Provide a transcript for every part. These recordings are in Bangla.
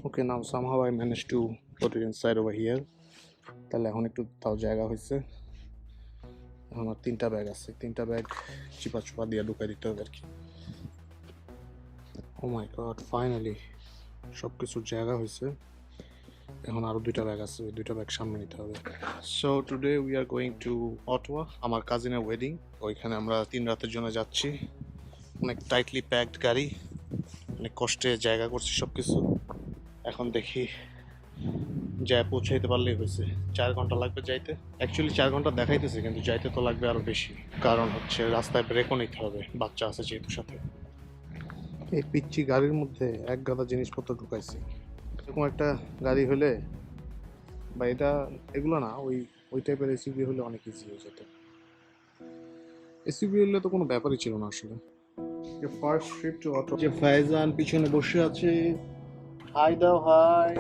Okay, now somehow I managed to put it inside over here. তাহলে এখন একটু তাও জায়গা হয়েছে। এখন আমার 3টা ব্যাগ আছে, 3টা ব্যাগ চিপা চুপা দিয়ে ঢুকাই দিতে হবে আর কি। ও মাই গড, ফাইনালি সব কিছুর জায়গা হয়েছে। এখন আরো 2টা ব্যাগ আছে, ওই 2টা ব্যাগ সামনে নিতে হবে। So today we are going to Ottawa, আমার কাজিনের ওয়েডিং। ওইখানে আমরা 3 রাতের জন্য যাচ্ছি। অনেক টাইটলি প্যাকড গাড়ি, অনেক কষ্টে জায়গা করছি সব কিছু। এখন দেখি যায় পৌঁছাইতে পারলেই হয়েছে। 4 ঘন্টা লাগবে যাইতে। অ্যাকচুয়ালি 4 ঘন্টা দেখাইতেছে, কিন্তু যাইতে তো লাগবে আরো বেশি, কারণ হচ্ছে রাস্তায় ব্রেকও নিতে হবে, বাচ্চা আছে যেহেতু সাথে। এই পিচ্ছি গাড়ির মধ্যে এক গাদা জিনিসপত্র ঢুকাইছি। এরকম একটা গাড়ি হলে বা এগুলো না, ওই টাইপের এসইউভি হলে অনেক ইজি হয়ে যেত। এসইউভি হলে তো কোনো ব্যাপারই ছিল না আসলে। যে ফার্স্ট ট্রিপ টু অটো, যে ফাইজান পিছনে বসে আছে। হাই দাও, হাই।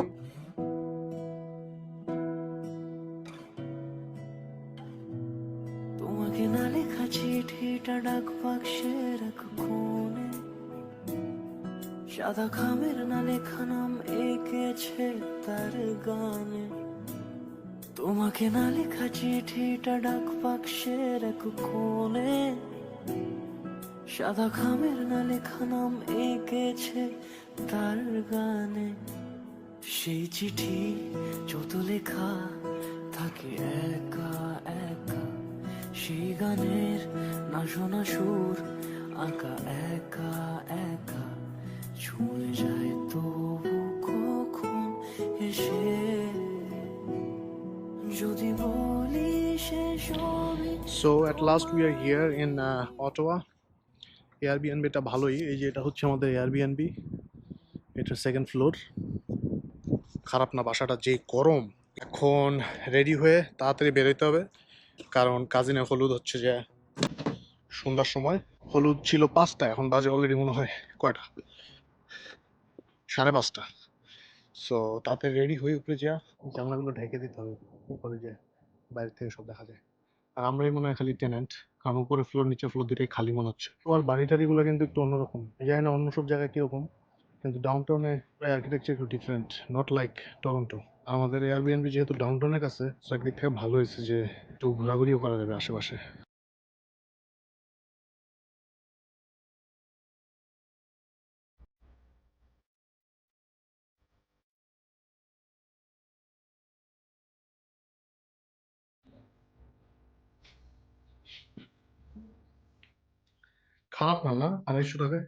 তোমাকে না লেখা চিঠিটা ডাক বাক্সে রাখো কোণে, সাদা খামের না লেখা নাম এঁকেছে তার গানে। তোমাকে না লেখা চিঠিটা ডাক বাক্সে রাখো কোণে, সাদা খামের না লেখা নাম এঁকেছে তার গানে। সেই চিঠি যত লেখা থাকে একা একা, সেই গানের না শোনা সুর আঁকা একা একা, ছুঁয়ে যায় তবু কখন এসে যদি বলি সে সবই। So at last we are here in Ottawa. এয়ারবিএনবিটা ভালোই। এই যে এটা হচ্ছে আমাদের এয়ারবিএনবি, এটা 2nd ফ্লোর। খারাপ না বাসাটা, যে গরম। এখন রেডি হয়ে তাড়াতাড়ি বেরোতে হবে, কারণ কাজিনে হলুদ হচ্ছে যে সন্ধ্যার সময়। হলুদ ছিল 5টা, এখন বাজে অলরেডি মনে হয় কয়টা, 5:30। সো তাড়াতাড়ি রেডি হয়ে উপরে যা জানলাগুলো ঢেকে দিতে হবে, উপরে যে বাইরে থেকে সব দেখা যায়। আর আমরাই মনে হয় খালি টেনেন্ট, কারণ উপরে ফ্লোর নিচে ফ্লোর দুটাই খালি মনে হচ্ছে। তোমার বাড়ি টাড়িগুলো কিন্তু একটু অন্যরকম, জানি না অন্য সব জায়গায় কিরকম, কিন্তু ডাউনটাউনে আর্কিটেকচার একটু ডিফারেন্ট, নট লাইক টরন্টো। আমাদের এয়ারবিএনবি যেহেতু ডাউনটাউনের কাছে, সো একদিক থেকে ভালো হয়েছে যে একটু ঘোরাঘুরিও করা যাবে আশেপাশে। খারাপ না, না 250 টাকায়।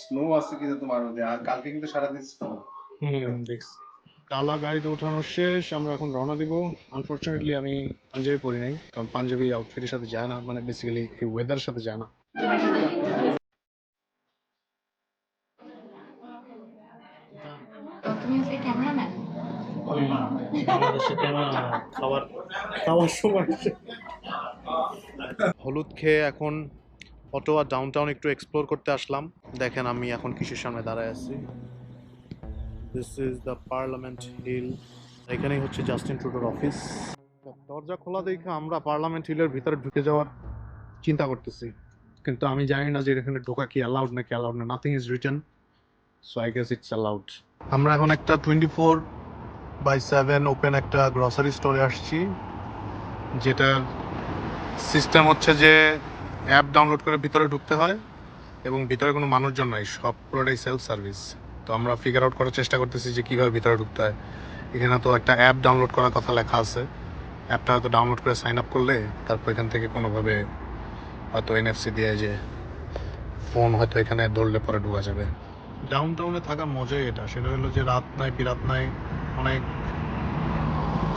স্নো আছে কিন্তু তোমার মধ্যে, আর কালকে কিন্তু সারাদিন স্নো। দেখছি। কালা গাড়িতে ওঠানো শেষ, আমরা এখন রওনা দিব। আনফরচুনেটলি আমি পাঞ্জাবি পরি নাই, কারণ পাঞ্জাবি আউটফিটের সাথে যায় না, মানে বেসিক্যালি এই ওয়েদারের সাথে যায় না। তুমি হচ্ছে ক্যামেরাম্যান। বাংলাদেশে ক্যামেরা খাবার খাওয়ার সময় হলুদ খেয়ে এখন অটোয়া ডাউনটাউন একটু এক্সপ্লোর করতে আসলাম। দেখেন আমি এখন কিসের সামনে দাঁড়ায় আছি। This is the Parliament Hill. এখানেই হচ্ছে জাস্টিন ট্রুডোর অফিস। দরজা খোলা দেখে আমরা পার্লামেন্ট হিলের ভিতরে ঢুকে যাওয়ার চিন্তা করতেছি, কিন্তু আমি জানি না যে এখানে ঢোকা কি অ্যালাউড নাকি অ্যালাউড না। Nothing is written, so I guess it's allowed. আমরা এখন একটা 24/7 ওপেন একটা গ্রসারি স্টোরে আসছি, যেটার সিস্টেম হচ্ছে যে অ্যাপ ডাউনলোড করে ভিতরে ঢুকতে হয়, এবং ভিতরে কোনো মানুষজন নাই, সব পুরোটাই সেলফ সার্ভিস। তো আমরা ফিগার আউট করার চেষ্টা করতেছি যে কীভাবে ভিতরে ঢুকতে হয়। এখানে তো একটা অ্যাপ ডাউনলোড করার কথা লেখা আছে, অ্যাপটা হয়তো ডাউনলোড করে সাইন আপ করলে তারপর এখান থেকে কোনোভাবে হয়তো এনএফসি দিয়ে যে ফোন হয়তো এখানে ধরলে পরে ঢোকা যাবে। ডাউনটাউনে থাকার মজাই এটা, সেটা হলো যে রাত নাই বিরাত নাই, অনেক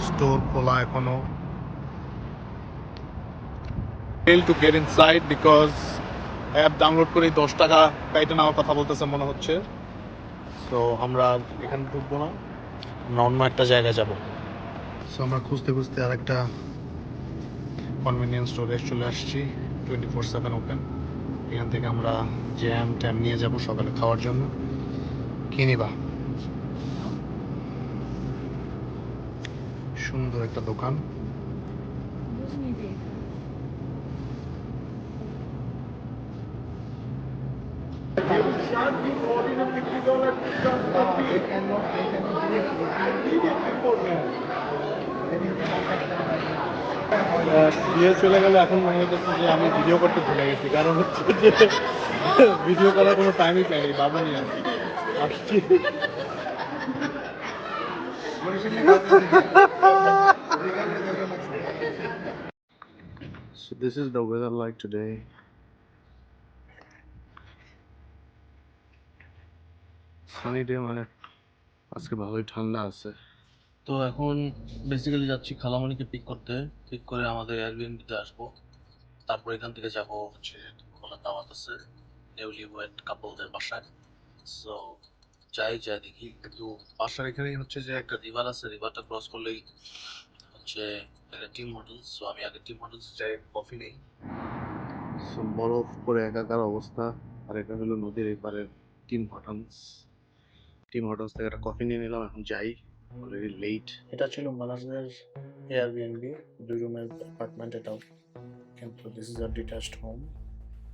স্টোর খোলা এখনো। Fail to get inside because app download করে 10 টাকা কাইটে নেওয়ার কথা বলতেছে মনে হচ্ছে। সো আমরা এখানে ঢুকবো না, আমরা অন্য একটা জায়গায় যাব। সো আমরা খুঁজতে খুঁজতে আর একটা কনভিনিয়েন্স স্টোরে চলে আসছি, 24/7 ওপেন। এখান থেকে আমরা জ্যাম ট্যাম নিয়ে যাব সকালে খাওয়ার জন্য। কি নিবা? সুন্দর একটা দোকান। বিয়ে চলে গেলে এখন মনে হচ্ছে যে আমি ভিডিও করতে ভুলে গেছি, কারণ হচ্ছে যে ভিডিও করার কোনো টাইমই পাইনি। বাবু নিয়ে আসছি। So this is the weather like today. Sunny day, মানে আজকে ভালোই ঠান্ডা আছে। তো এখন বেসিক্যালি যাচ্ছি খালামণিকে পিক করতে, পিক করে আমাদের এয়ারবিএনবিতে আসবো। তারপর এখান থেকে যাবো হচ্ছে খোলা দাওয়াত আছে নিউলি ওয়েড কাপলদের বাসায়। সো যাই দেখি, কিন্তু বাসার এখানেই হচ্ছে যে একটা রিভার আছে, রিভারটা ক্রস করলেই হচ্ছে একটা টিম হোটেলস। সো আমি আগে টিম হোটেলস যাই, কফি নেই। সো বরফ পরে একাকার অবস্থা, আর এটা হলো নদীর এপারের টিম হোটেলস। টিম হোটেলস থেকে একটা কফি নিয়ে নিলাম, এখন যাই, অলরেডি লেট। এটা ছিল মানাসের এয়ারবিএনবি 2 রুমের অ্যাপার্টমেন্ট এটাও, কিন্তু this is a detached home.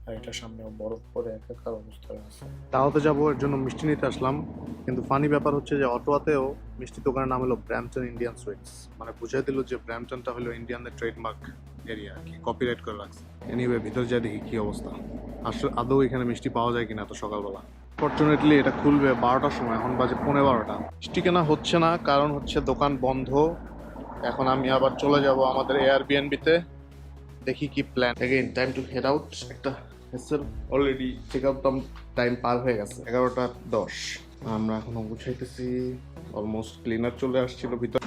আর এটার সামনে বরফ পরে একাকার অবস্থায় আছে। দাওয়াতে যাবো, এর জন্য মিষ্টি নিতে আসলাম। কিন্তু ফানি ব্যাপার হচ্ছে যে অটোয়াতেও মিষ্টি দোকানের নাম হলো ব্র্যাম্পটন ইন্ডিয়ান সুইটস, মানে বুঝাই দিল যে ব্র্যাম্পটনটা হলো ইন্ডিয়ানদের ট্রেডমার্ক এরিয়া আর কি, কপিরাইট করে রাখছে। এনিওয়ে ভিতর যা দেখি কি অবস্থা, আসলে আদৌ এখানে মিষ্টি পাওয়া যায় কিনা এত সকালবেলা। ফরচুনেটলি এটা খুলবে 12টার সময়, এখন বাজে 12:15। মিষ্টি কেনা হচ্ছে না, কারণ হচ্ছে দোকান বন্ধ। এখন আমি আবার চলে যাব আমাদের এয়ারবিএনবিতে, দেখি কি plan. Again time to head out. একটা হেসেল অলরেডি চেক আউট টাইম পার হয়ে গেছে, 11:10। আমরা এখনো গুছাইতেছি, অলমোস্ট ক্লিনার চলে আসছিল ভিতর।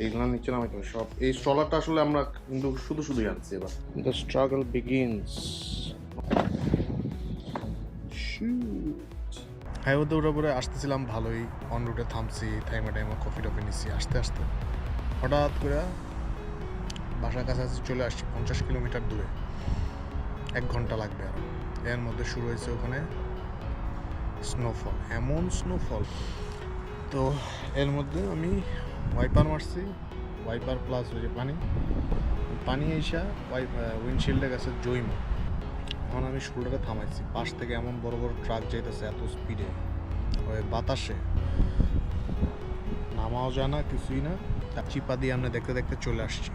এইগুলো নিচে নামাইতে হবে সব। এই স্ট্রলারটা আসলে আমরা কিন্তু শুধুই আনছি এবার। The struggle begins. হাইওয়ে দৌড়ে পরে আসতেছিলাম ভালোই, অন রুটে থামছি, টাইমে কফি টফি নিচ্ছি। আস্তে আস্তে হঠাৎ করে বাসার কাছাকাছি চলে আসছি, 50 কিলোমিটার দূরে। 1 ঘন্টা লাগবে আরো। এর মধ্যে শুরু হয়েছে ওখানে স্নোফল, এমন স্নোফল। তো এর মধ্যে আমি ওয়াইপার মারছি, ওয়াইপার প্লাস ওই যে পানি এসা উইন্ডশিল্ডে গেছে জৈম। এখন আমি শোল্ডারে থামাইছি, পাশ থেকে এমন বড় বড় ট্রাক যাইতেছে এত স্পিডে, ওই বাতাসে নামাও যায় না, কিছুই না। চিপা দিয়ে আমরা দেখতে দেখতে চলে আসছি।